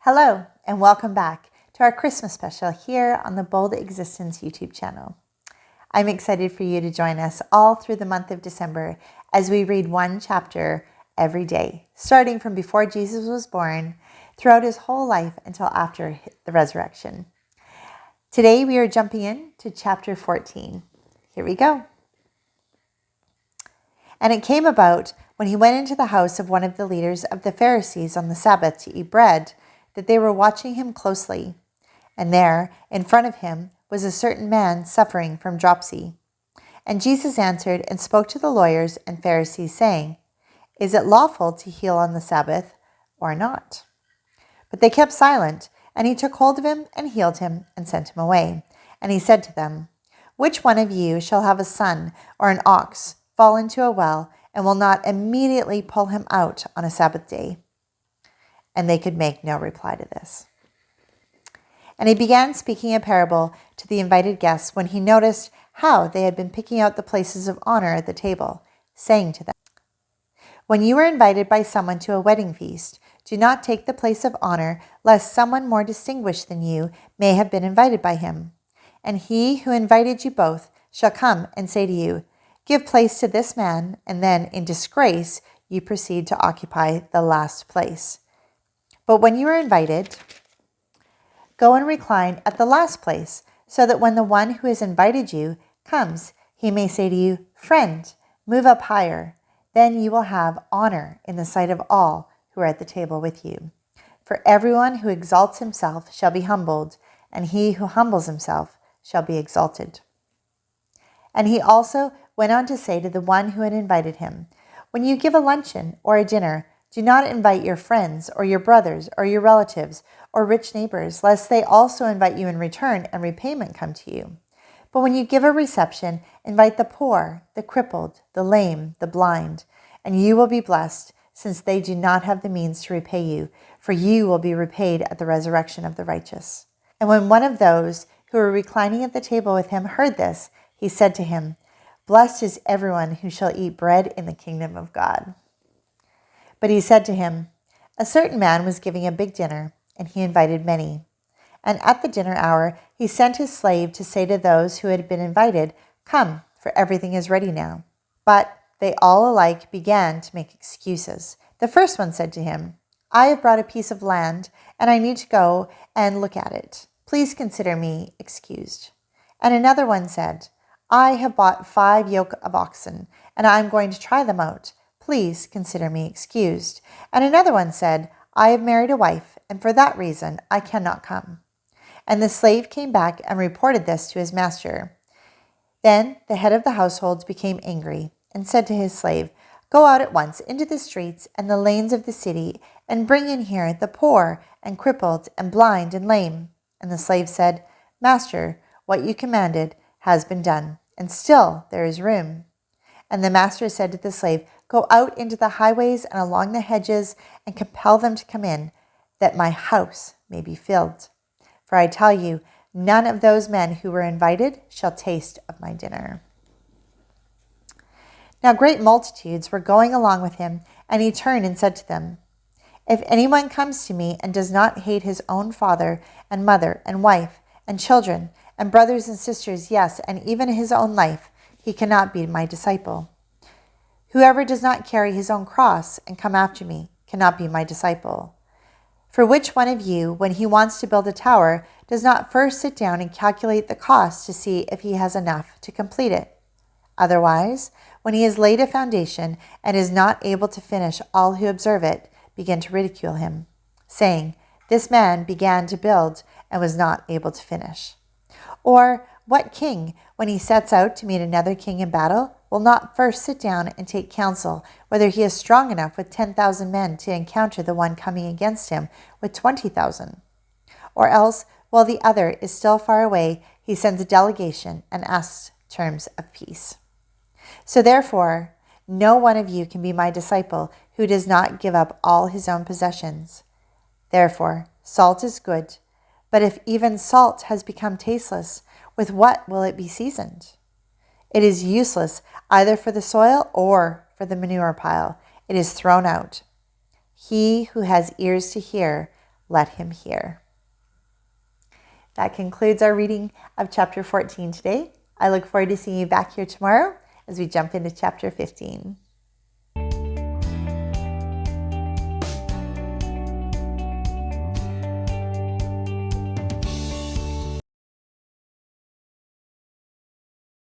Hello, and welcome back to our Christmas special here on the Bold Existence YouTube channel. I'm excited for you to join us all through the month of December as we read one chapter every day, starting from before Jesus was born, throughout his whole life until after the resurrection. Today we are jumping in to chapter 14. Here we go. And it came about when he went into the house of one of the leaders of the Pharisees on the Sabbath to eat bread, that they were watching him closely. And there, in front of him, was a certain man suffering from dropsy. And Jesus answered and spoke to the lawyers and Pharisees, saying, Is it lawful to heal on the Sabbath or not? But they kept silent, and he took hold of him and healed him and sent him away. And he said to them, Which one of you shall have a son or an ox fall into a well, and will not immediately pull him out on a Sabbath day? And they could make no reply to this. And he began speaking a parable to the invited guests when he noticed how they had been picking out the places of honor at the table, saying to them, When you are invited by someone to a wedding feast, do not take the place of honor, lest someone more distinguished than you may have been invited by him. And he who invited you both shall come and say to you, Give place to this man, and then in disgrace you proceed to occupy the last place. But when you are invited, go and recline at the last place, so that when the one who has invited you comes, he may say to you, Friend, move up higher. Then you will have honor in the sight of all who are at the table with you. For everyone who exalts himself shall be humbled, and he who humbles himself shall be exalted. And he also went on to say to the one who had invited him, When you give a luncheon or a dinner, do not invite your friends or your brothers or your relatives or rich neighbors, lest they also invite you in return and repayment come to you. But when you give a reception, invite the poor, the crippled, the lame, the blind, and you will be blessed, since they do not have the means to repay you, for you will be repaid at the resurrection of the righteous. And when one of those who were reclining at the table with him heard this, he said to him, Blessed is everyone who shall eat bread in the kingdom of God. But he said to him, A certain man was giving a big dinner, and he invited many. And at the dinner hour he sent his slave to say to those who had been invited, Come, for everything is ready now. But they all alike began to make excuses. The first one said to him, I have brought a piece of land, and I need to go and look at it. Please consider me excused. And another one said, I have bought 5 yoke of oxen, and I am going to try them out. Please consider me excused. And another one said, I have married a wife, and for that reason I cannot come. And the slave came back and reported this to his master. Then the head of the household became angry and said to his slave, Go out at once into the streets and the lanes of the city, and bring in here the poor and crippled and blind and lame. And the slave said, Master, what you commanded has been done, and still there is room. And the master said to the slave, Go out into the highways and along the hedges and compel them to come in, that my house may be filled. For I tell you, none of those men who were invited shall taste of my dinner. Now great multitudes were going along with him, and he turned and said to them, If anyone comes to me and does not hate his own father and mother and wife and children and brothers and sisters, yes, and even his own life, he cannot be my disciple. Whoever does not carry his own cross and come after me cannot be my disciple. For which one of you, when he wants to build a tower, does not first sit down and calculate the cost to see if he has enough to complete it? Otherwise, when he has laid a foundation and is not able to finish, all who observe it begin to ridicule him, saying, This man began to build and was not able to finish. Or what king, when he sets out to meet another king in battle, will not first sit down and take counsel whether he is strong enough with 10,000 men to encounter the one coming against him with 20,000? Or else, while the other is still far away, he sends a delegation and asks terms of peace. So therefore, no one of you can be my disciple who does not give up all his own possessions. Therefore, salt is good, but if even salt has become tasteless, with what will it be seasoned? It is useless either for the soil or for the manure pile. It is thrown out. He who has ears to hear, let him hear. That concludes our reading of chapter 14 today. I look forward to seeing you back here tomorrow as we jump into chapter 15.